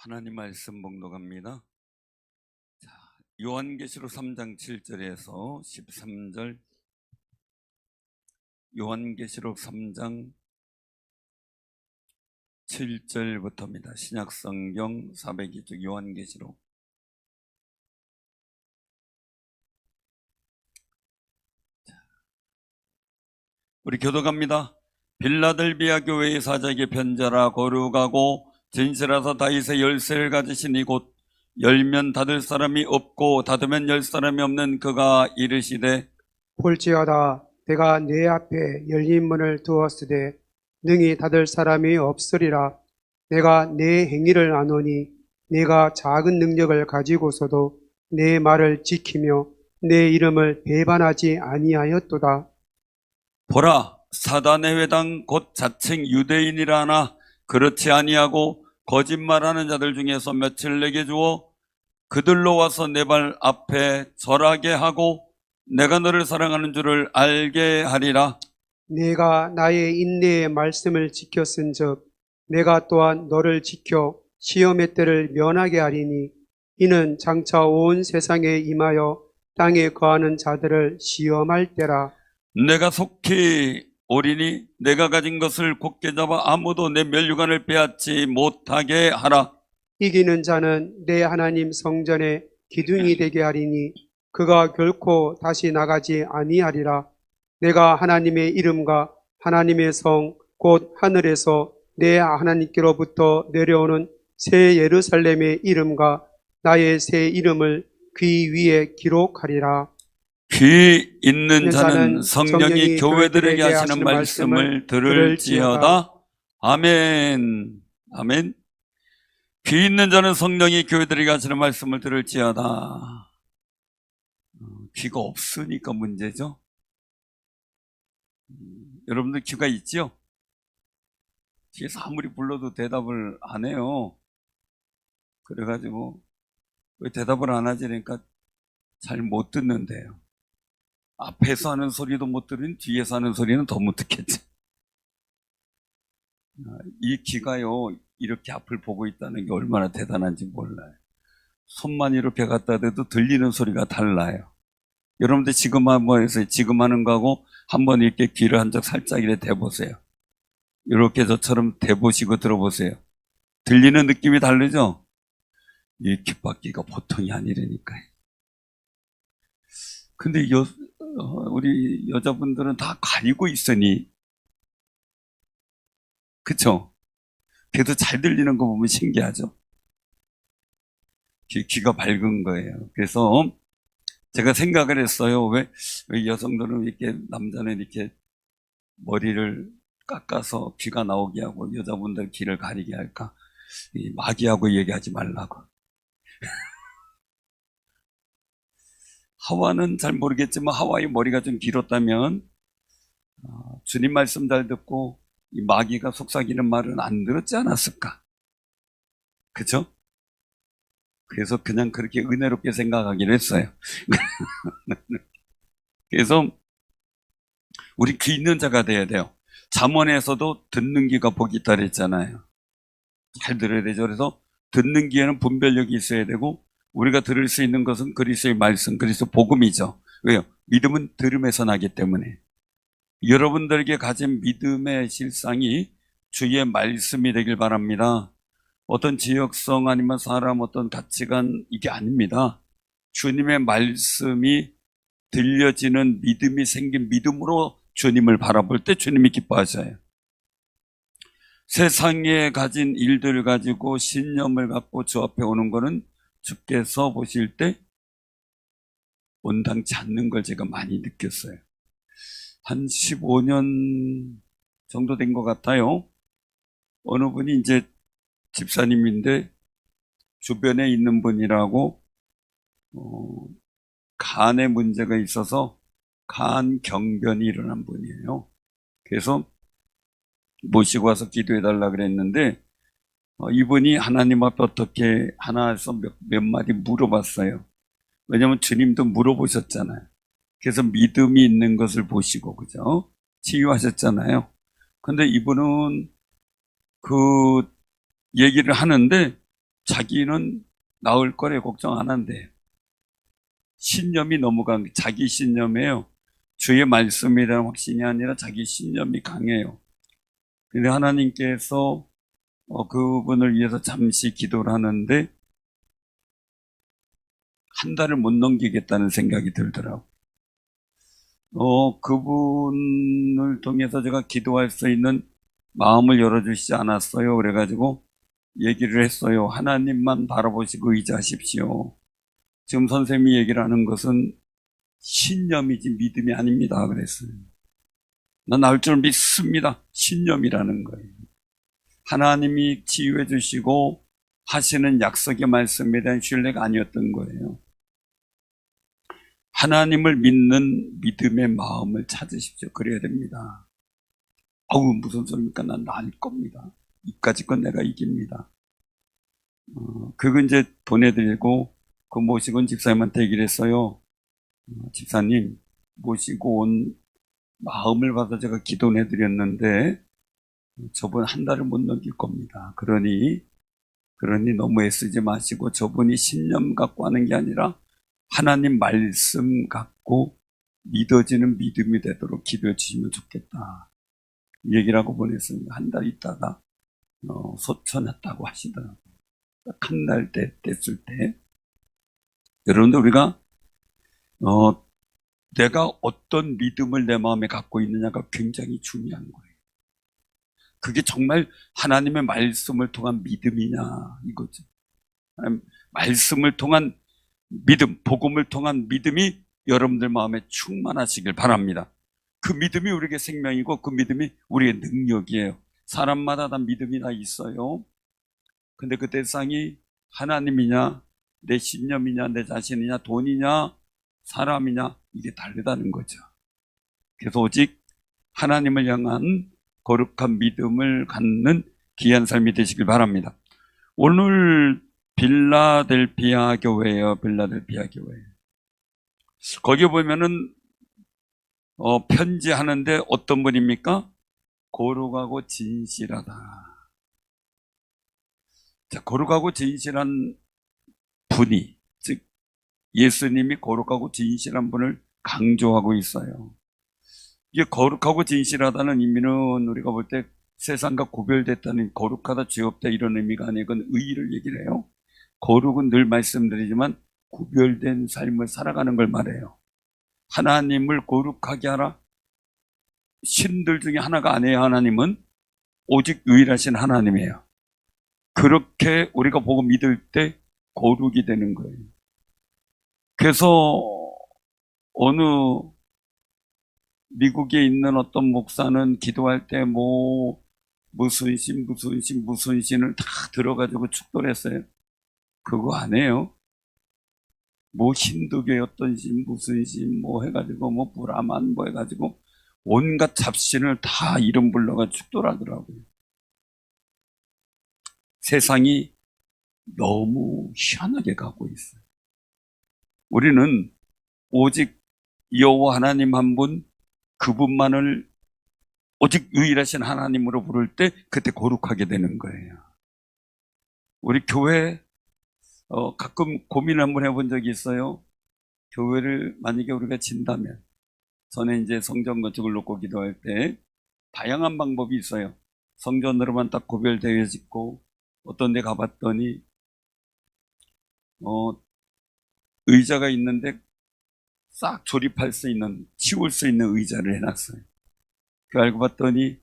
하나님 말씀 봉독합니다. 요한계시록 3장 7절에서 13절, 요한계시록 3장 7절부터입니다. 신약성경 402쪽 요한계시록. 우리 교독합니다. 빌라델비아 교회의 사자에게 편지하라. 거룩하고 진실하사 다윗의 열쇠를 가지신 이곳 열면 닫을 사람이 없고 닫으면 열 사람이 없는 그가 이르시되, 볼지어다 내가 네 앞에 열린 문을 두었으되 능히 닫을 사람이 없으리라. 내가 네 행위를 아노니 네가 작은 능력을 가지고서도 내 말을 지키며 내 이름을 배반하지 아니하였도다. 보라, 사단의 회당 곧 자칭 유대인이라 하나 그렇지 아니하고 거짓말하는 자들 중에서 며칠 내게 주어 그들로 와서 내 발 앞에 절하게 하고 내가 너를 사랑하는 줄을 알게 하리라. 네가 나의 인내의 말씀을 지켰은즉 내가 또한 너를 지켜 시험의 때를 면하게 하리니 이는 장차 온 세상에 임하여 땅에 거하는 자들을 시험할 때라. 내가 속히 오리니 내가 가진 것을 굳게 잡아 아무도 내 면류관을 빼앗지 못하게 하라. 이기는 자는 내 하나님 성전에 기둥이 되게 하리니 그가 결코 다시 나가지 아니하리라. 내가 하나님의 이름과 하나님의 성 곧 하늘에서 내 하나님께로부터 내려오는 새 예루살렘의 이름과 나의 새 이름을 귀 위에 기록하리라. 귀 있는 자는 성령이 교회들에게 하시는 말씀을 들을지어다. 아멘. 아멘. 귀 있는 자는 성령이 교회들에게 하시는 말씀을 들을지어다. 귀가 없으니까 문제죠. 여러분들 귀가 있지요? 뒤에서 아무리 불러도 대답을 안 해요. 그래가지고 왜 대답을 안 하지? 그러니까 잘 못 듣는데요. 앞에서 하는 소리도 못 들으니 뒤에서 하는 소리는 더 못 듣겠지. 이 귀가요, 이렇게 앞을 보고 있다는 게 얼마나 대단한지 몰라요. 손만 이렇게 갖다 대도 들리는 소리가 달라요. 여러분들 지금 한번 해서 지금 하는 거하고 한번 이렇게 귀를 한쪽 살짝 이렇게 대보세요. 이렇게 저처럼 대보시고 들어보세요. 들리는 느낌이 다르죠? 이 귓바퀴가 보통이 아니라니까요. 근데 우리 여자분들은 다 가리고 있으니, 그쵸? 그래도 잘 들리는 거 보면 신기하죠? 귀가 밝은 거예요. 그래서 제가 생각을 했어요. 왜 여성들은 이렇게, 남자는 이렇게 머리를 깎아서 귀가 나오게 하고 여자분들 귀를 가리게 할까? 마귀하고 얘기하지 말라고. 하와는 잘 모르겠지만 하와의 머리가 좀 길었다면 주님 말씀 잘 듣고 이 마귀가 속삭이는 말은 안 들었지 않았을까? 그죠? 그래서 그냥 그렇게 은혜롭게 생각하기로 했어요. 그래서 우리 귀 있는 자가 돼야 돼요. 잠언에서도 듣는 귀가 복이 있다 그랬잖아요. 잘 들어야 되죠. 그래서 듣는 귀에는 분별력이 있어야 되고 우리가 들을 수 있는 것은 그리스도의 말씀, 그리스도 복음이죠. 왜요? 믿음은 들음에서 나기 때문에. 여러분들에게 가진 믿음의 실상이 주의 말씀이 되길 바랍니다. 어떤 지역성 아니면 사람 어떤 가치관 이게 아닙니다. 주님의 말씀이 들려지는 믿음이 생긴 믿음으로 주님을 바라볼 때 주님이 기뻐하셔요. 세상에 가진 일들을 가지고 신념을 갖고 주 앞에 오는 거는 주께서 보실 때 온당치 않는 걸 제가 많이 느꼈어요. 한 15년 정도 된 것 같아요. 어느 분이 이제 집사님인데 주변에 있는 분이라고 간에 문제가 있어서 간 경변이 일어난 분이에요. 그래서 모시고 와서 기도해달라 그랬는데 이분이 하나님 앞에 어떻게 하나 해서 몇 마디 물어봤어요. 왜냐하면 주님도 물어보셨잖아요. 그래서 믿음이 있는 것을 보시고, 그죠? 치유하셨잖아요. 근데 이분은 그 얘기를 하는데 자기는 나을 거래 걱정 안 한대. 신념이 너무 자기 신념이에요. 주의 말씀이라는 확신이 아니라 자기 신념이 강해요. 근데 하나님께서 그분을 위해서 잠시 기도를 하는데 한 달을 못 넘기겠다는 생각이 들더라고요. 그분을 통해서 제가 기도할 수 있는 마음을 열어주시지 않았어요. 그래가지고 얘기를 했어요. 하나님만 바라보시고 의지하십시오. 지금 선생님이 얘기를 하는 것은 신념이지 믿음이 아닙니다. 그랬어요. 난 나을 줄 믿습니다. 신념이라는 거예요. 하나님이 치유해 주시고 하시는 약속의 말씀에 대한 신뢰가 아니었던 거예요. 하나님을 믿는 믿음의 마음을 찾으십시오. 그래야 됩니다. 아우 무슨 소리입니까? 난 나을 겁니다. 이까짓 건 내가 이깁니다. 그거 이제 보내드리고 그 모시고 온 집사님한테 얘기를 했어요. 집사님 모시고 온 마음을 받아 제가 기도를 해드렸는데 저분 한 달을 못 넘길 겁니다. 그러니 너무 애쓰지 마시고 저분이 신념 갖고 하는 게 아니라 하나님 말씀 갖고 믿어지는 믿음이 되도록 기도해 주시면 좋겠다. 얘기를 하고 보냈습니다. 한 달 있다가 소천했다고 하시더라고요. 딱 한 달 됐을 때 여러분들 우리가 내가 어떤 믿음을 내 마음에 갖고 있느냐가 굉장히 중요한 거예요. 그게 정말 하나님의 말씀을 통한 믿음이냐 이거죠. 말씀을 통한 믿음, 복음을 통한 믿음이 여러분들 마음에 충만하시길 바랍니다. 그 믿음이 우리에게 생명이고 그 믿음이 우리의 능력이에요. 사람마다 다 믿음이 다 있어요. 근데 그 대상이 하나님이냐, 내 신념이냐, 내 자신이냐, 돈이냐, 사람이냐 이게 다르다는 거죠. 그래서 오직 하나님을 향한 거룩한 믿음을 갖는 귀한 삶이 되시길 바랍니다. 오늘 빌라델피아 교회예요. 빌라델피아 교회. 거기 보면은 편지하는데 어떤 분입니까? 거룩하고 진실하다. 자, 거룩하고 진실한 분이, 즉 예수님이 거룩하고 진실한 분을 강조하고 있어요. 이게 거룩하고 진실하다는 의미는 우리가 볼 때 세상과 구별됐다는, 거룩하다, 죄 없다 이런 의미가 아니고 그건 의의를 얘기를 해요. 거룩은 늘 말씀드리지만 구별된 삶을 살아가는 걸 말해요. 하나님을 거룩하게 하라. 신들 중에 하나가 아니에요. 하나님은 오직 유일하신 하나님이에요. 그렇게 우리가 보고 믿을 때 거룩이 되는 거예요. 그래서 어느 미국에 있는 어떤 목사는 기도할 때 무슨 신을 다 들어가지고 축도를 했어요. 그거 안 해요. 힌두교의 어떤 신, 무슨 신, 해가지고, 브라만, 해가지고, 온갖 잡신을 다 이름 불러가 축도를 하더라고요. 세상이 너무 희한하게 가고 있어요. 우리는 오직 여호와 하나님 한 분, 그분만을 오직 유일하신 하나님으로 부를 때 그때 거룩하게 되는 거예요. 우리 교회 가끔 고민 한번 해본 적이 있어요. 교회를 만약에 우리가 진다면, 전에 이제 성전 건축을 놓고 기도할 때 다양한 방법이 있어요. 성전으로만 딱 구별되어 짓고 어떤 데 가봤더니 의자가 있는데 싹 조립할 수 있는, 치울 수 있는 의자를 해놨어요. 그 알고 봤더니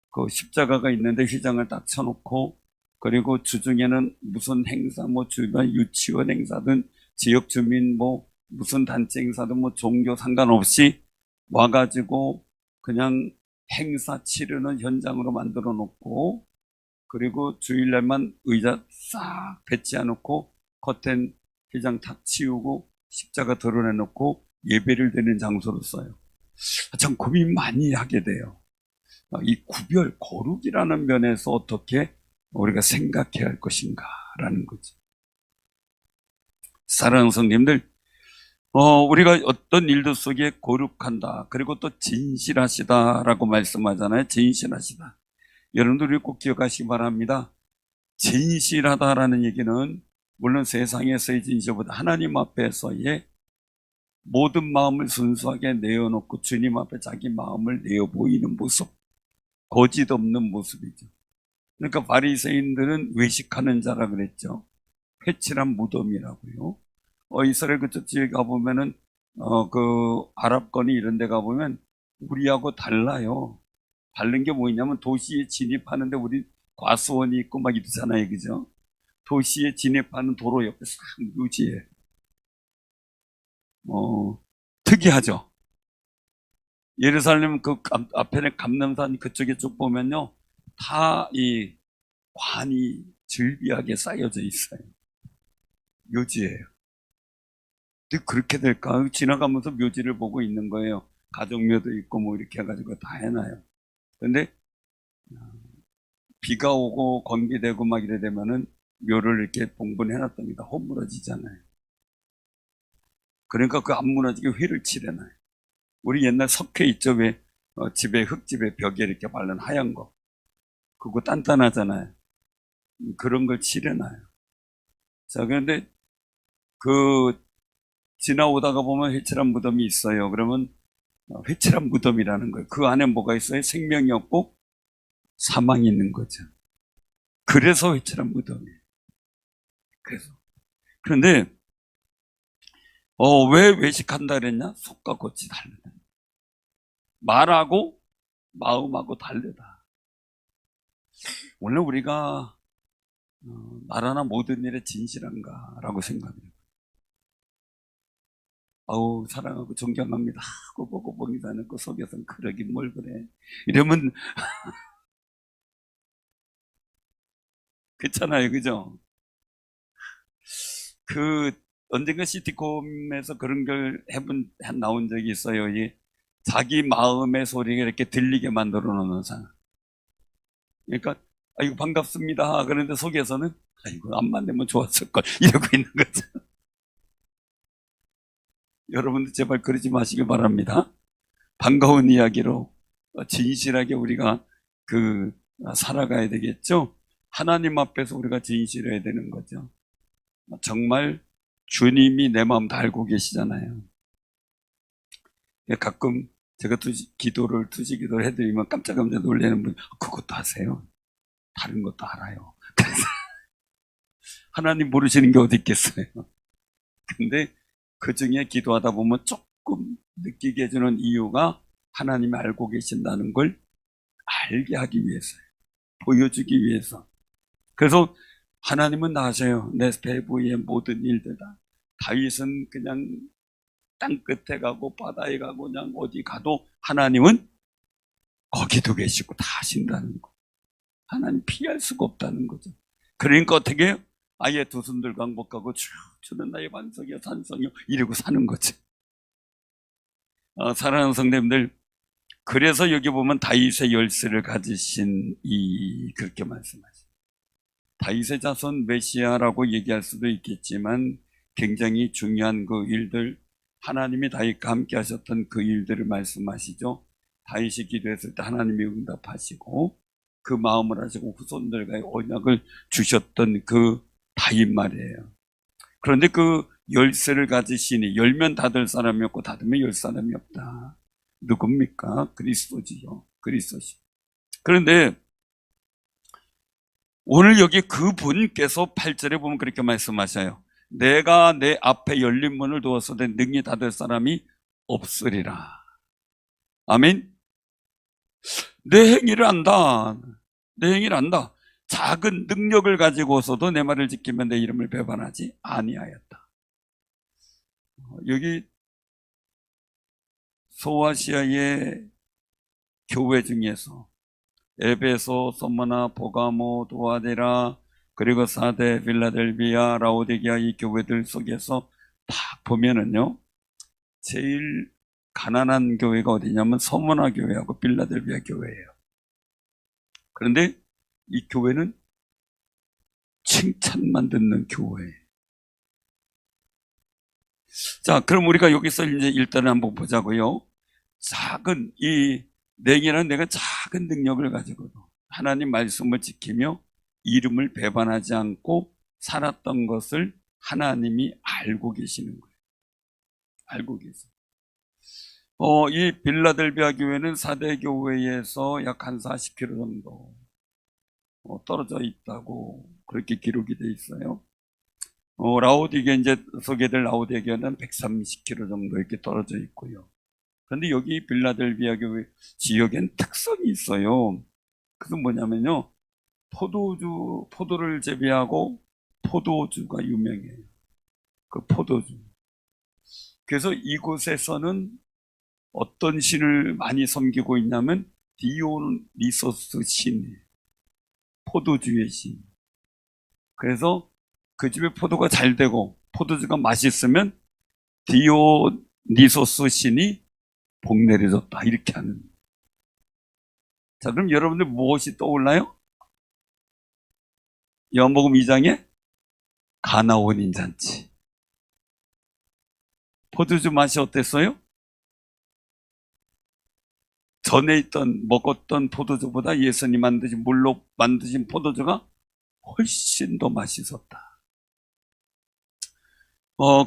그 십자가가 있는데 휘장을 딱 쳐놓고, 그리고 주중에는 무슨 행사, 주변 유치원 행사든 지역 주민 무슨 단체 행사든 종교 상관없이 와가지고 그냥 행사 치르는 현장으로 만들어 놓고, 그리고 주일날만 의자 싹 배치해 놓고 커튼 휘장 탁 치우고 십자가 드러내 놓고 예배를 드리는 장소로 써요. 참 고민 많이 하게 돼요. 이 구별, 거룩이라는 면에서 어떻게 우리가 생각해야 할 것인가라는 거죠. 사랑하는 성님들, 우리가 어떤 일도 속에 거룩한다, 그리고 또 진실하시다라고 말씀하잖아요. 진실하시다. 여러분들이 꼭 기억하시기 바랍니다. 진실하다라는 얘기는 물론 세상에서의 진실보다 하나님 앞에서의 모든 마음을 순수하게 내어놓고 주님 앞에 자기 마음을 내어 보이는 모습, 거짓 없는 모습이죠. 그러니까 바리새인들은 외식하는 자라 그랬죠. 회칠한 무덤이라고요. 이스라엘 그쪽 지역에 가보면은 그 아랍권이 이런 데 가보면 우리하고 달라요. 다른 게 뭐냐면 도시에 진입하는데 우리 과수원이 있고 막 이러잖아요. 그죠? 도시에 진입하는 도로 옆에 싹 묘지에 특이하죠. 예루살렘 그 앞에 감람산 그쪽에 쭉 보면요, 다 이 관이 즐비하게 쌓여져 있어요. 묘지예요. 근데 그렇게 될까? 지나가면서 묘지를 보고 있는 거예요. 가족묘도 있고 뭐 이렇게 해가지고 다 해놔요. 근데 비가 오고 건기되고 막 이래 되면은 묘를 이렇게 봉분해놨답니다. 허물어지잖아요. 그러니까 그 안 무너지게 휘를 칠해놔요. 우리 옛날 석회 있죠? 왜 집에 흙집에 벽에 이렇게 바른 하얀 거, 그거 단단하잖아요. 그런 걸 칠해놔요. 자, 그런데 그 지나오다가 보면 회칠한 무덤이 있어요. 그러면 회칠한 무덤이라는 거예요. 그 안에 뭐가 있어요? 생명이 없고 사망이 있는 거죠. 그래서 회칠한 무덤이에요. 그런데 왜 외식한다 그랬냐? 속과 겉이 다르다. 말하고 마음하고 다르다. 오늘 우리가 나라나 모든 일에 진실한가라고 생각해요. 사랑하고 존경합니다 하고 보고 보기도 않고 속에서는 그러긴 뭘 그래 이러면 그렇잖아요. 그죠? 언젠가 시티콤에서 그런 걸 나온 적이 있어요. 자기 마음의 소리가 이렇게 들리게 만들어 놓는 사람. 그러니까 아이고 반갑습니다 그런데 속에서는 아이고 안만 되면 좋았을걸 이러고 있는 거죠. 여러분들 제발 그러지 마시길 바랍니다. 반가운 이야기로 진실하게 우리가 살아가야 되겠죠. 하나님 앞에서 우리가 진실해야 되는 거죠. 정말 주님이 내 마음 다 알고 계시잖아요. 가끔 제가 투시 기도를 해드리면 깜짝깜짝 놀라는 분, 그것도 하세요. 다른 것도 알아요. 그래서 하나님 모르시는 게 어디 있겠어요. 근데 그 중에 기도하다 보면 조금 느끼게 해주는 이유가 하나님이 알고 계신다는 걸 알게 하기 위해서요. 보여주기 위해서. 그래서 하나님은 다 아셔요. 내 배부의 모든 일들 다. 다윗은 그냥 땅 끝에 가고 바다에 가고 그냥 어디 가도 하나님은 거기도 계시고 다 하신다는 거. 하나님 피할 수가 없다는 거죠. 그러니까 어떻게 해요? 아예 두 손 들고 항복하고 주는 나의 반석이요 산성이요 이러고 사는 거지. 사랑하는 성도님들, 그래서 여기 보면 다윗의 열쇠를 가지신 그렇게 말씀하시죠. 다윗의 자손 메시아라고 얘기할 수도 있겠지만 굉장히 중요한 그 일들, 하나님이 다윗과 함께 하셨던 그 일들을 말씀하시죠. 다윗이 기도했을 때 하나님이 응답하시고 그 마음을 하시고 후손들과의 언약을 주셨던 그 다윗 말이에요. 그런데 그 열쇠를 가지시니 열면 닫을 사람이 없고 닫으면 열 사람이 없다. 누굽니까? 그리스도지요. 그리스도시. 그런데 오늘 여기 그분께서 8절에 보면 그렇게 말씀하셔요. 내가 내 앞에 열린 문을 두었으되 능히 닫을 사람이 없으리라. 아멘. 내 행위를 안다. 내 행위를 안다. 작은 능력을 가지고서도 내 말을 지키면 내 이름을 배반하지 아니하였다. 여기 소아시아의 교회 중에서 에베소, 소머나, 보가모, 도아데라, 그리고 사데, 필라델비아, 라오디게아 이 교회들 속에서 다 보면은요, 제일 가난한 교회가 어디냐면 소머나 교회하고 필라델비아 교회예요. 그런데 이 교회는 칭찬만 듣는 교회예요. 자, 그럼 우리가 여기서 이제 일단은 한번 보자고요. 내게는 내가 작은 능력을 가지고도 하나님 말씀을 지키며 이름을 배반하지 않고 살았던 것을 하나님이 알고 계시는 거예요. 알고 계세요. 이 빌라델비아 교회는 4대 교회에서 약 한 40km 정도 떨어져 있다고 그렇게 기록이 돼 있어요. 라오디게 이제 소개될 라오디게는 130km 정도 이렇게 떨어져 있고요. 그런데 여기 빌라델비아 교회 지역엔 특성이 있어요. 그건 뭐냐면요. 포도를 재배하고 포도주가 유명해요. 그 포도주. 그래서 이곳에서는 어떤 신을 많이 섬기고 있냐면 디오니소스 신이에요. 포도주의 신. 그래서 그 집에 포도가 잘 되고 포도주가 맛있으면 디오니소스 신이 복 내려줬다 이렇게 하는. 자, 그럼 여러분들 무엇이 떠올라요? 요한복음 2장에 가나 혼인 잔치. 포도주 맛이 어땠어요? 전에 먹었던 포도주보다 예수님 물로 만드신 포도주가 훨씬 더 맛있었다.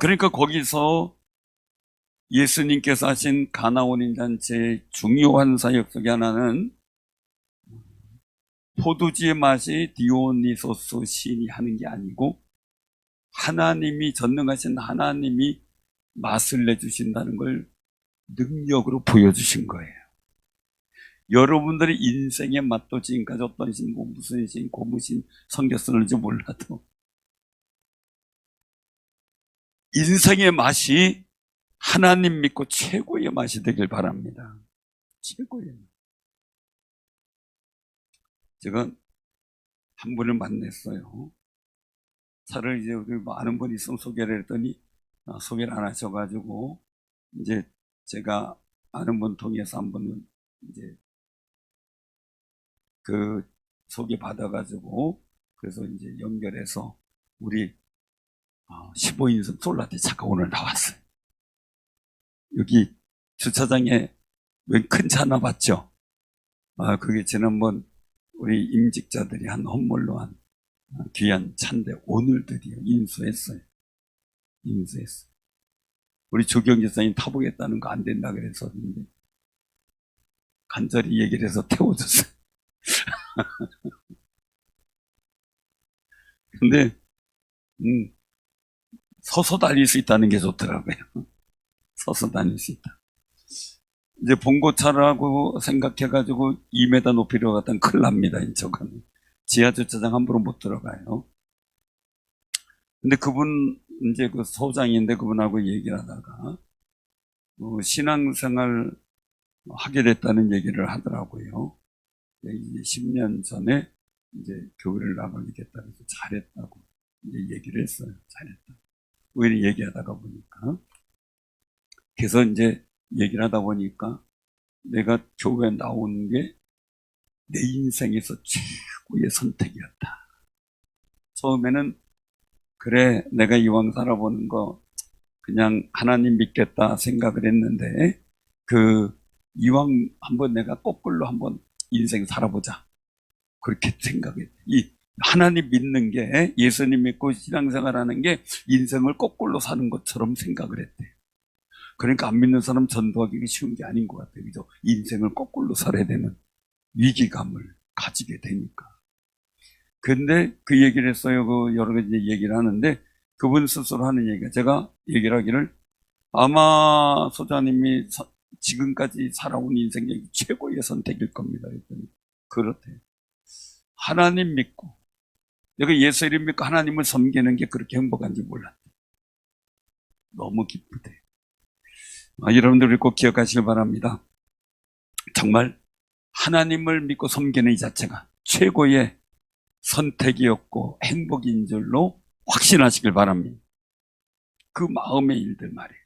그러니까 거기서 예수님께서 하신 가나 혼인 잔치의 중요한 사역 속에 하나는 포도주의 맛이 디오니소스 신이 하는 게 아니고 하나님이, 전능하신 하나님이 맛을 내주신다는 걸 능력으로 보여주신 거예요. 여러분들의 인생의 맛도 지금까지 어떤 신, 무슨 신, 고무신 섬겼었는지 몰라도 인생의 맛이 하나님 믿고 최고의 맛이 되길 바랍니다. 최고의 맛. 제가 한 분을 만났어요. 차를 이제 우리 아는 분이 있으면 소개를 했더니 소개를 안 하셔가지고 이제 제가 아는 분 통해서 한 분은 이제 그 소개 받아가지고 그래서 이제 연결해서 우리 15인승 솔라티 차가 오늘 나왔어요. 여기 주차장에 웬 큰 차 하나 봤죠? 그게 지난번 우리 임직자들이 한 헌물로 한 귀한 차인데 오늘 드디어 인수했어요. 인수했어요. 우리 조경 지사님 타보겠다는 거 안 된다 그랬었는데 간절히 얘기를 해서 태워줬어요. 근데 서서 다닐 수 있다는 게 좋더라고요. 서서 다닐 수 있다. 이제 봉고차라고 생각해가지고 2m 높이로 갔다면 큰일 납니다. 저거는 지하 주차장 함부로 못 들어가요. 근데 그분 이제 그 소장인데 그분하고 얘기를 하다가 신앙생활 하게 됐다는 얘기를 하더라고요. 이제 10년 전에 이제 교회를 나가게 됐다 그래서 잘했다고 이제 얘기를 했어요. 잘했다. 오히려 얘기하다가 보니까 그래서 이제 얘기를 하다 보니까 내가 교회에 나온 게 내 인생에서 최고의 선택이었다. 처음에는 그래 내가 이왕 살아보는 거 그냥 하나님 믿겠다 생각을 했는데 이왕 한번 내가 거꾸로 한번 인생 살아보자 그렇게 생각했대. 이 하나님 믿는 게 예수님 믿고 신앙생활하는 게 인생을 거꾸로 사는 것처럼 생각을 했대. 그러니까 안 믿는 사람 전도하기 쉬운 게 아닌 것 같아요. 그죠? 인생을 거꾸로 살아야 되는 위기감을 가지게 되니까. 근데 그 얘기를 했어요. 여러 가지 얘기를 하는데 그분 스스로 하는 얘기가 제가 얘기를 하기를 아마 소장님이 지금까지 살아온 인생의 최고의 선택일 겁니다. 그랬더니 그렇대요. 하나님 믿고 내가 예수 이름 믿고 하나님을 섬기는 게 그렇게 행복한지 몰랐대. 너무 기쁘대. 여러분들이 꼭 기억하시길 바랍니다. 정말 하나님을 믿고 섬기는 이 자체가 최고의 선택이었고 행복인 줄로 확신하시길 바랍니다. 그 마음의 일들 말이에요.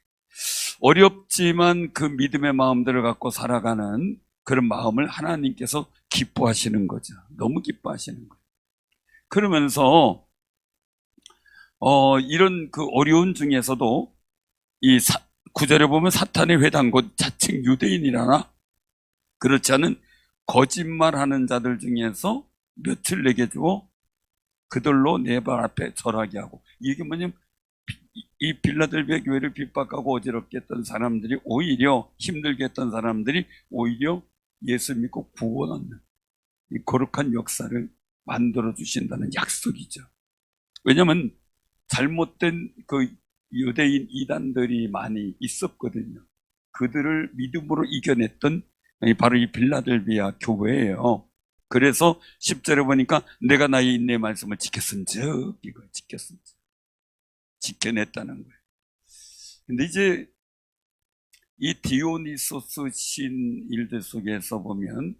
어렵지만 그 믿음의 마음들을 갖고 살아가는 그런 마음을 하나님께서 기뻐하시는 거죠. 너무 기뻐하시는 거예요. 그러면서 이런 그 어려운 중에서도 이 9절에 보면 사탄의 회당 곧 자칭 유대인이라나 그렇지 않은 거짓말하는 자들 중에서 몇을 내게 주어 그들로 내 발 앞에 절하게 하고. 이게 뭐냐면 이 빌라델비아 교회를 핍박하고 어지럽게 했던 사람들이 오히려 힘들게 했던 사람들이 오히려 예수 믿고 구원하는 이 거룩한 역사를 만들어 주신다는 약속이죠. 왜냐하면 잘못된 그 유대인 이단들이 많이 있었거든요. 그들을 믿음으로 이겨냈던 바로 이 빌라델비아 교회예요. 그래서 10절에 보니까 내가 나의 인내의 말씀을 지켰은즉, 이걸 지켰은즉, 지켜냈다는 거예요. 근데 이제 이 디오니소스 신 일들 속에서 보면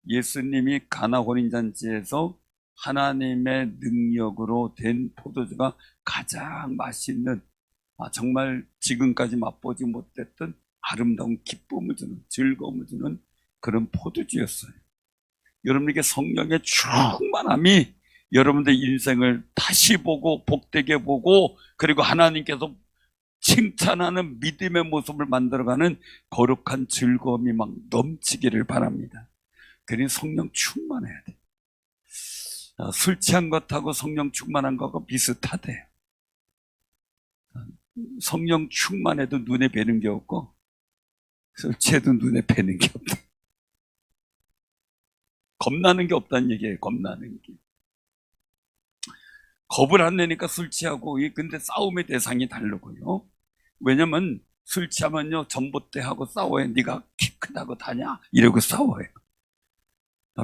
예수님이 가나 혼인잔치에서 하나님의 능력으로 된 포도주가 가장 맛있는, 정말 지금까지 맛보지 못했던 아름다운 기쁨을 주는, 즐거움을 주는 그런 포도주였어요. 여러분에게 성령의 충만함이 여러분들 인생을 다시 보고 복되게 보고, 그리고 하나님께서 칭찬하는 믿음의 모습을 만들어가는 거룩한 즐거움이 막 넘치기를 바랍니다. 그러니 성령 충만해야 돼. 술 취한 것하고 성령 충만한 것하고 비슷하대요. 성령 충만해도 눈에 뵈는 게 없고 술 취해도 눈에 뵈는 게 없다. 겁나는 게 없다는 얘기예요. 겁나는 게. 겁을 안 내니까 술 취하고, 근데 싸움의 대상이 다르고요. 왜냐면 술 취하면요, 전봇대하고 싸워요. 네가 키 크다고 다냐? 이러고 싸워요.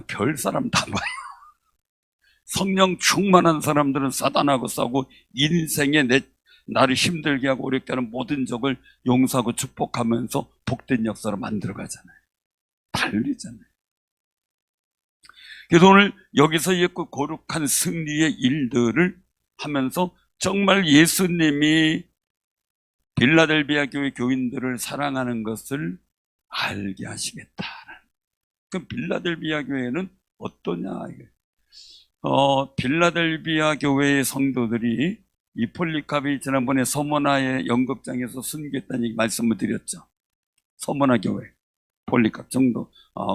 별 사람 다 봐요. 성령 충만한 사람들은 사단하고 싸우고 인생에 나를 힘들게 하고 어렵게 하는 모든 적을 용서하고 축복하면서 복된 역사로 만들어가잖아요. 달리잖아요. 그래서 오늘 여기서 그 거룩한 승리의 일들을 하면서 정말 예수님이 빌라델비아 교회 교인들을 사랑하는 것을 알게 하시겠다는. 그럼 빌라델비아 교회는 어떠냐? 빌라델비아 교회의 성도들이 이 폴리캅이 지난번에 서머나의 연극장에서 순교했다는 얘기 말씀을 드렸죠. 서머나 교회 폴리캅 정도,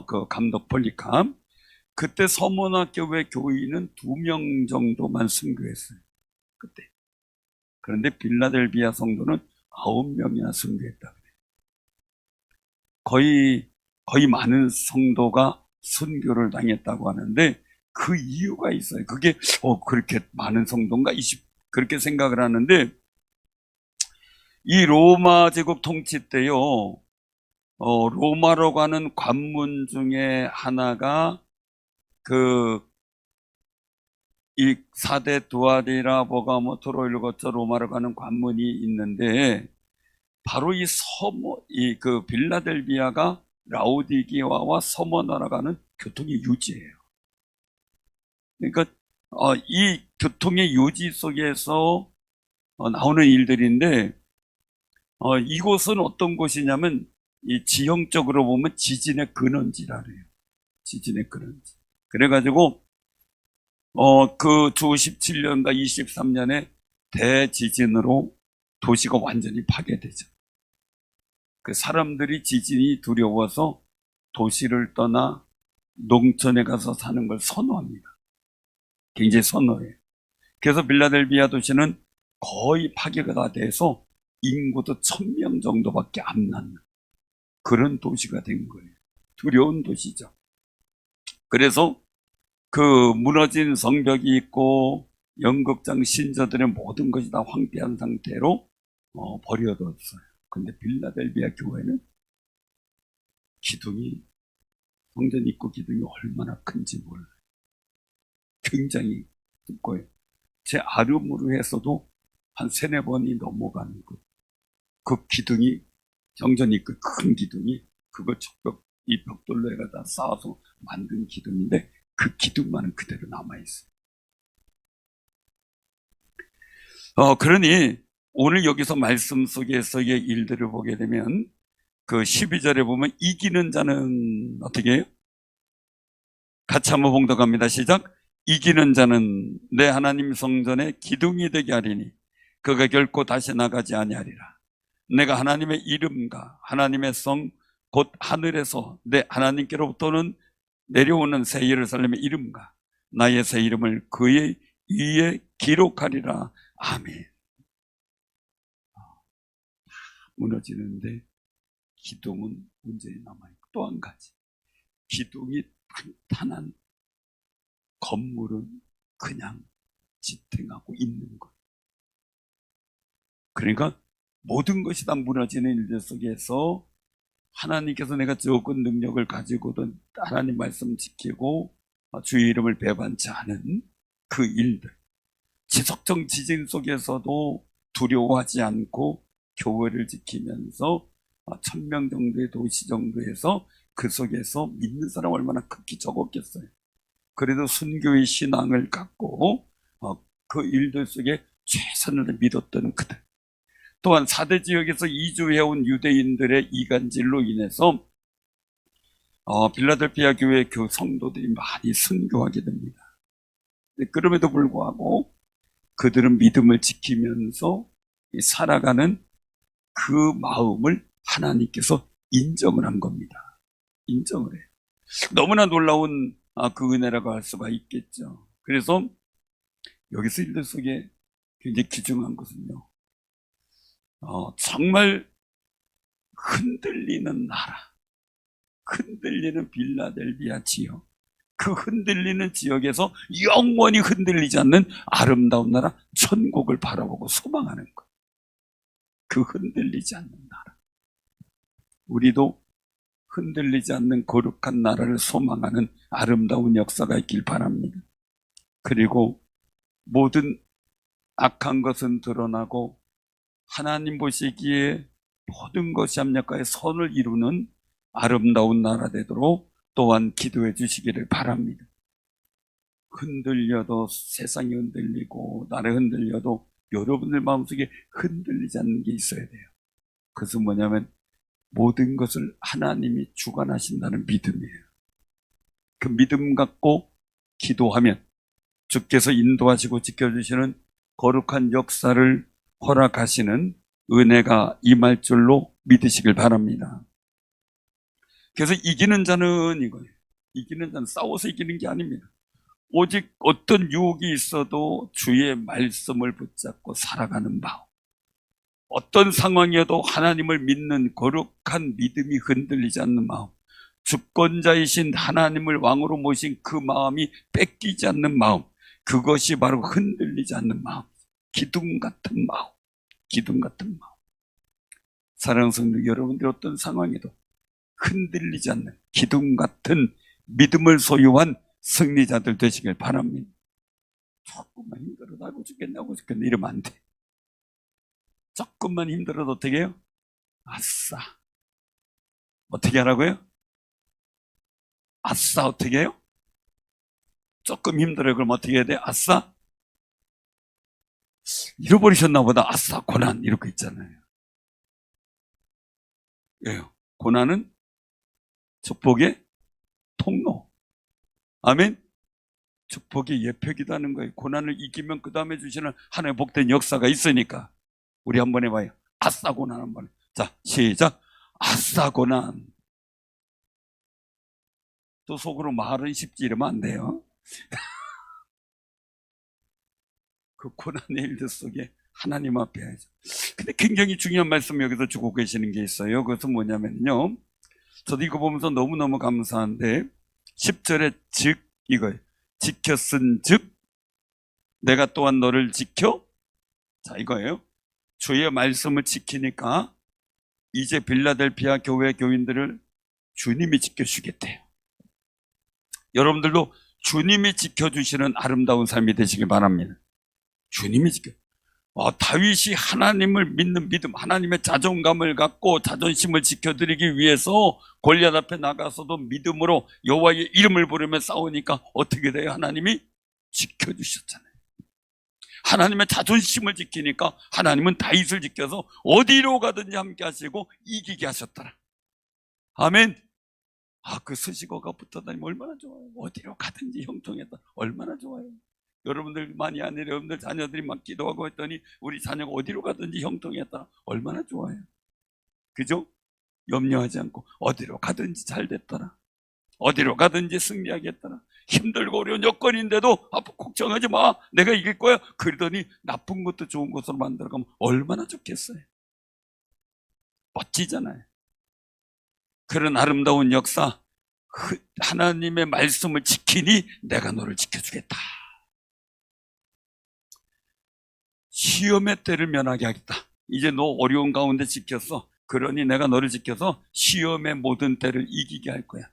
그 감독 폴리캅. 그때 서머나 교회 교인은 2명 정도만 순교했어요. 그때. 그런데 빌라델비아 성도는 9명이나 순교했다 그래요. 거의 많은 성도가 순교를 당했다고 하는데 그 이유가 있어요. 그게 그렇게 많은 성도인가? 그렇게 생각을 하는데, 이 로마 제국 통치 때요, 로마로 가는 관문 중에 하나가 이 4대 두아디라 버가모 트로이를 거쳐 로마로 가는 관문이 있는데, 바로 그 빌라델비아가 라오디게아와 서머나로 가는 교통의 요지예요. 그러니까 이 교통의 요지 속에서 나오는 일들인데, 이곳은 어떤 곳이냐면 이 지형적으로 보면 지진의 근원지라 그래요. 지진의 근원지. 그래가지고 그 주 17년과 23년에 대지진으로 도시가 완전히 파괴되죠. 그 사람들이 지진이 두려워서 도시를 떠나 농촌에 가서 사는 걸 선호합니다. 굉장히 선호해요. 그래서 빌라델비아 도시는 거의 파괴가 다 돼서 인구도 1000명 정도밖에 안 남는 그런 도시가 된 거예요. 두려운 도시죠. 그래서 그 무너진 성벽이 있고 연극장 신전들의 모든 것이 다 황폐한 상태로 버려뒀어요. 근데 빌라델비아 교회는 성전 입구 기둥이 얼마나 큰지 몰라요. 굉장히 두꺼워요. 제 아름으로 해서도 한 3-4번이 넘어가는 그 기둥이, 성전 입구 큰 기둥이, 그걸 이 벽돌로 해가다 쌓아서 만든 기둥인데 그 기둥만은 그대로 남아있어요. 그러니 오늘 여기서 말씀 속에서의 일들을 보게 되면 그 12절에 보면 이기는 자는 어떻게 해요? 같이 한번 봉독합니다. 시작. 이기는 자는 내 하나님 성전에 기둥이 되게 하리니 그가 결코 다시 나가지 아니하리라. 내가 하나님의 이름과 하나님의 성 곧 하늘에서 내 하나님께로부터는 내려오는 새 예루살렘의 이름과 나의 새 이름을 그의 위에 기록하리라. 아멘. 무너지는데 기둥은 문제에 남아있고, 또 한 가지, 기둥이 탄탄한 건물은 그냥 지탱하고 있는 것. 그러니까 모든 것이 다 무너지는 일들 속에서 하나님께서 내가 적은 능력을 가지고든 하나님 말씀 지키고 주의 이름을 배반치 않은 그 일들, 지속적 지진 속에서도 두려워하지 않고 교회를 지키면서 1000명 정도의 도시 정도에서 그 속에서 믿는 사람 얼마나 극히 적었겠어요. 그래도 순교의 신앙을 갖고 그 일들 속에 최선을 믿었던 그들, 또한 4대 지역에서 이주해온 유대인들의 이간질로 인해서 빌라델피아 교회 그 성도들이 많이 순교하게 됩니다. 그럼에도 불구하고 그들은 믿음을 지키면서 살아가는 그 마음을 하나님께서 인정을 한 겁니다. 인정을 해요. 너무나 놀라운 그 은혜라고 할 수가 있겠죠. 그래서 여기서 일들 속에 굉장히 귀중한 것은요, 정말 흔들리는 나라, 흔들리는 빌라델비아 지역, 그 흔들리는 지역에서 영원히 흔들리지 않는 아름다운 나라, 천국을 바라보고 소망하는 것. 그 흔들리지 않는 나라. 우리도 흔들리지 않는 거룩한 나라를 소망하는 아름다운 역사가 있길 바랍니다. 그리고 모든 악한 것은 드러나고 하나님 보시기에 모든 것이 합력하여 선을 이루는 아름다운 나라 되도록 또한 기도해 주시기를 바랍니다. 흔들려도 세상이 흔들리고 나라 흔들려도 여러분들 마음속에 흔들리지 않는 게 있어야 돼요. 그것은 뭐냐면 모든 것을 하나님이 주관하신다는 믿음이에요. 그 믿음 갖고 기도하면 주께서 인도하시고 지켜주시는 거룩한 역사를 허락하시는 은혜가 임할 줄로 믿으시길 바랍니다. 그래서 이기는 자는 이거예요. 이기는 자는 싸워서 이기는 게 아닙니다. 오직 어떤 유혹이 있어도 주의 말씀을 붙잡고 살아가는 마음, 어떤 상황이어도 하나님을 믿는 거룩한 믿음이 흔들리지 않는 마음, 주권자이신 하나님을 왕으로 모신 그 마음이 뺏기지 않는 마음, 그것이 바로 흔들리지 않는 마음, 기둥 같은 마음, 기둥 같은 마음. 사랑하는 성도 여러분들, 어떤 상황에도 흔들리지 않는 기둥 같은 믿음을 소유한 승리자들 되시길 바랍니다. 조금만 힘들어도 하고 죽겠네 이러면 안 돼. 조금만 힘들어도 어떻게 해요? 아싸. 어떻게 하라고요? 아싸. 어떻게 해요? 조금 힘들어요. 그럼 어떻게 해야 돼? 아싸. 잃어버리셨나 보다. 아싸 고난 이렇게 있잖아요. 왜요? 고난은 축복의 통로. 아멘. 축복의 예표기다는 거예요. 고난을 이기면 그 다음에 주시는 하나의 복된 역사가 있으니까. 우리 한번 해봐요. 아싸 고난 한번. 자, 시작. 아싸 고난. 또 속으로 말은 쉽지 이러면 안 돼요. 그 고난의 일들 속에 하나님 앞에 해야죠. 근데 굉장히 중요한 말씀 여기서 주고 계시는 게 있어요. 그것은 뭐냐면요, 저도 이거 보면서 너무너무 감사한데 10절에 즉 이거예요. 지켰은 즉 내가 또한 너를 지켜. 자, 이거예요. 주의 말씀을 지키니까 이제 빌라델피아 교회 교인들을 주님이 지켜주겠대요. 여러분들도 주님이 지켜주시는 아름다운 삶이 되시길 바랍니다. 주님이 지켜. 다윗이 하나님을 믿는 믿음, 하나님의 자존감을 갖고 자존심을 지켜드리기 위해서 골리앗 앞에 나가서도 믿음으로 여호와의 이름을 부르며 싸우니까 어떻게 돼요? 하나님이 지켜주셨잖아요. 하나님의 자존심을 지키니까 하나님은 다윗을 지켜서 어디로 가든지 함께 하시고 이기게 하셨더라. 아멘. 그 수식어가 붙어다니면 얼마나 좋아요. 어디로 가든지 형통했다. 얼마나 좋아요. 여러분들만이 아니라 여러분들 자녀들이 막 기도하고 했더니 우리 자녀가 어디로 가든지 형통했다. 얼마나 좋아요. 그죠? 염려하지 않고 어디로 가든지 잘 됐더라. 어디로 가든지 승리하겠다나. 힘들고 어려운 여건인데도 걱정하지 마, 내가 이길 거야. 그러더니 나쁜 것도 좋은 것으로 만들어가면 얼마나 좋겠어요. 멋지잖아요. 그런 아름다운 역사, 하나님의 말씀을 지키니 내가 너를 지켜주겠다. 시험의 때를 면하게 하겠다. 이제 너 어려운 가운데 지켰어. 그러니 내가 너를 지켜서 시험의 모든 때를 이기게 할 거야.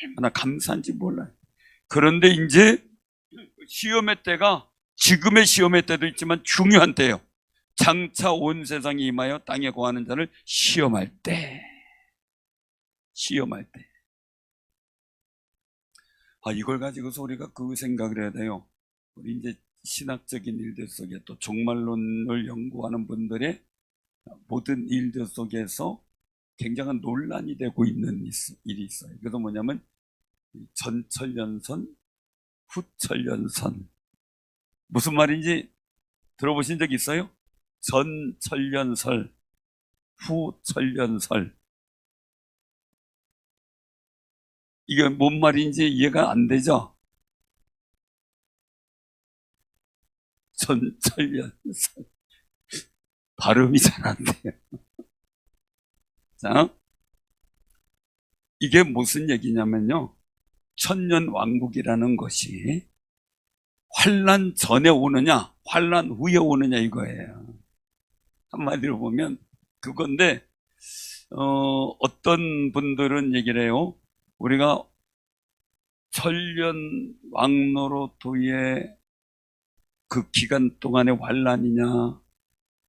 얼마나 감사한지 몰라요. 그런데 이제 시험의 때가 지금의 시험의 때도 있지만 중요한 때예요. 장차 온 세상에 임하여 땅에 거하는 자를 시험할 때. 시험할 때. 이걸 가지고서 우리가 그 생각을 해야 돼요. 우리 이제 신학적인 일들 속에 또 종말론을 연구하는 분들의 모든 일들 속에서 굉장한 논란이 되고 있는 일이 있어요. 그래서 뭐냐면 전철연선, 후철연선. 무슨 말인지 들어보신 적 있어요? 전철연설, 후철연설. 이게 뭔 말인지 이해가 안 되죠? 전철연설. 발음이 잘 안 돼요. 자, 이게 무슨 얘기냐면요. 천년왕국이라는 것이 환난 전에 오느냐, 환난 후에 오느냐 이거예요. 한마디로 보면 그건데, 어떤 분들은 얘기를 해요. 우리가 천년 왕노로토의 그 기간 동안의 환난이냐,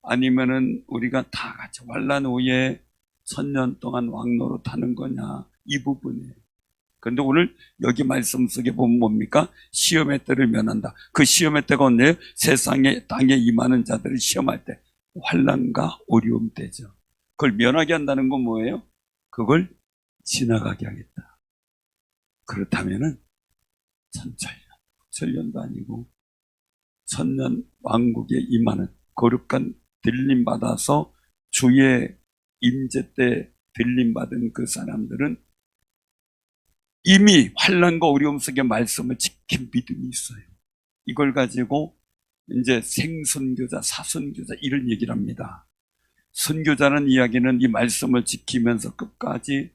아니면은 우리가 다 같이 환난 후에 천년 동안 왕노로 타는 거냐, 이 부분이에요. 그런데 오늘 여기 말씀 속에 보면 뭡니까? 시험의 때를 면한다. 그 시험의 때가 언제예요? 세상에 땅에 임하는 자들을 시험할 때, 환난과 어려움 때죠. 그걸 면하게 한다는 건 뭐예요? 그걸 지나가게 하겠다. 그렇다면은 천년도 아니고 천년 왕국에 임하는 거룩한 들림 받아서 주의 임재 때 들림 받은 그 사람들은 이미 환난과 어려움 속에 말씀을 지킨 믿음이 있어요. 이걸 가지고 이제 생선교자, 사선교자 이런 얘기를 합니다. 선교자는 이야기는 이 말씀을 지키면서 끝까지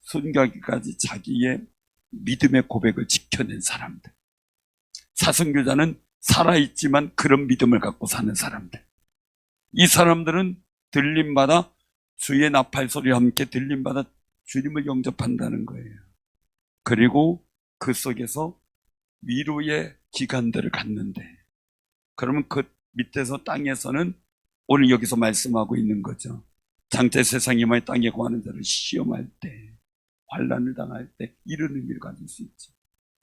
순교하기까지 자기의 믿음의 고백을 지켜낸 사람들. 사선교자는 살아있지만 그런 믿음을 갖고 사는 사람들. 이 사람들은 들림받아 주의 나팔 소리와 함께 들림받아 주님을 영접한다는 거예요. 그리고 그 속에서 위로의 기간들을 갖는데, 그러면 그 밑에서 땅에서는 오늘 여기서 말씀하고 있는 거죠. 장차 세상에만 땅에 거하는 자를 시험할 때, 환난을 당할 때 이런 의미를 가질 수 있죠.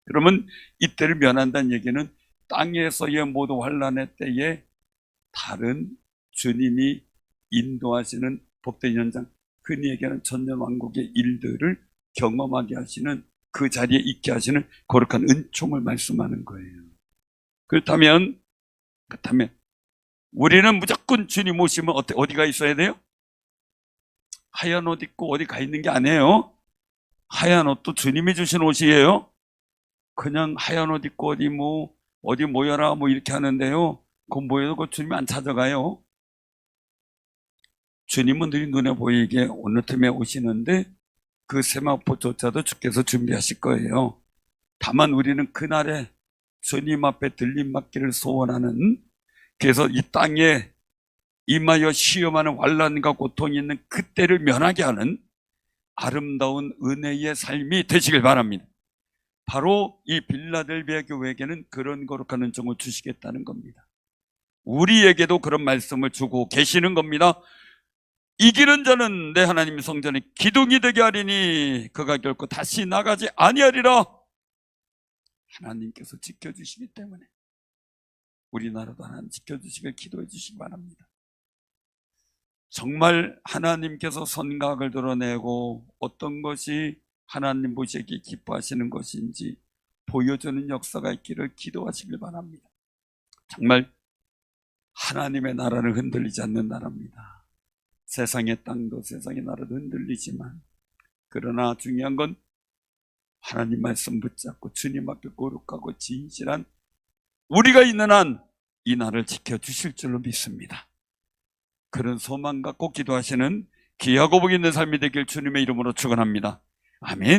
그러면 이때를 면한다는 얘기는 땅에서의 모든 환난의 때에 다른 주님이 인도하시는 복된 현장, 흔히 얘기하는 천년왕국의 일들을 경험하게 하시는, 그 자리에 있게 하시는 거룩한 은총을 말씀하는 거예요. 그렇다면 우리는 무조건 주님 오시면 어디가 있어야 돼요? 하얀 옷 입고 어디 가 있는 게 아니에요. 하얀 옷도 주님이 주신 옷이에요. 그냥 하얀 옷 입고 어디 모여라 이렇게 하는데요. 그건 모여도 그 주님이 안 찾아가요. 주님은 늘 눈에 보이게 어느 틈에 오시는데 그 세마포조차도 주께서 준비하실 거예요. 다만 우리는 그날에 주님 앞에 들림받기를 소원하는, 그래서 이 땅에 임하여 시험하는 환난과 고통이 있는 그때를 면하게 하는 아름다운 은혜의 삶이 되시길 바랍니다. 바로 이 빌라델비아 교회에게는 그런 거룩한 은총을 주시겠다는 겁니다. 우리에게도 그런 말씀을 주고 계시는 겁니다. 이기는 자는 내 하나님 성전에 기둥이 되게 하리니 그가 결코 다시 나가지 아니하리라. 하나님께서 지켜주시기 때문에 우리나라도 하나님 지켜주시길 기도해 주시기 바랍니다. 정말 하나님께서 선각을 드러내고 어떤 것이 하나님 보시기에 기뻐하시는 것인지 보여주는 역사가 있기를 기도하시길 바랍니다. 정말 하나님의 나라는 흔들리지 않는 나라입니다. 세상의 땅도 세상의 나라도 흔들리지만, 그러나 중요한 건 하나님 말씀 붙잡고 주님 앞에 거룩하고 진실한 우리가 있는 한 이 날을 지켜주실 줄로 믿습니다. 그런 소망 갖고 기도하시는 귀하고 복 있는 삶이 되길 주님의 이름으로 축원합니다. 아멘.